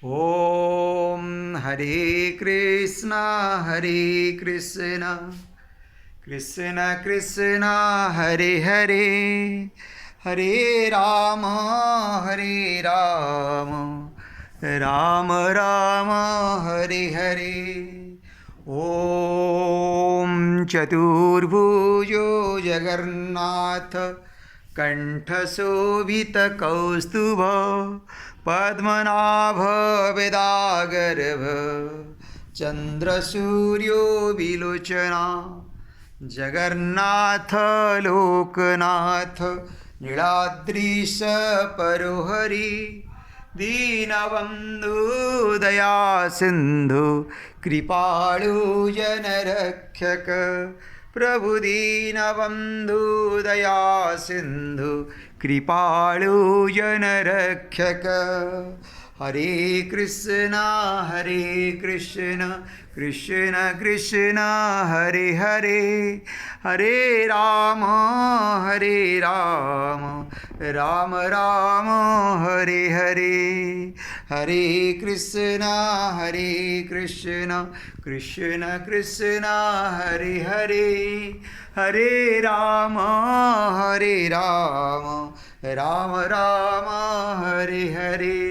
ओम हरे कृष्णा कृष्ण कृष्ण हरे हरे हरे राम राम राम हरे हरे ओम चतुर्भुजो जगन्नाथ कंठशोभितकौस्तुभ पद्मनाभ वेदागर्भ चन्द्रसूर्यो विलोचना जगन्नाथ लोकनाथ नीलाद्रीश परोहरि दीनबन्धु दया सिन्धु कृपाळु जनरक्षक प्रभु दीनबन्धु दया सिन्धु कृपाळु जनरक्षक हरे कृष्ण कृष्ण कृष्ण हरे हरे हरे राम राम राम हरे हरे हरे कृष्ण कृष्ण कृष्ण हरे हरे हरे राम राम राम हरे हरे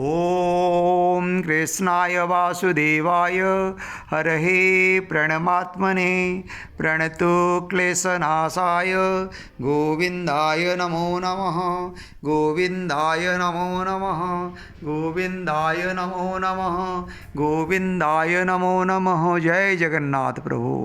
ओम कृष्णाय वासुदेवाय हरहे प्रणमात्मने प्रणतो क्लेशनाशाय गोविन्दाय नमो नमः गोविन्दाय नमो नमः गोविन्दाय नमो नमः गोविन्दाय नमो नमः। जय जगन्नाथ प्रभु।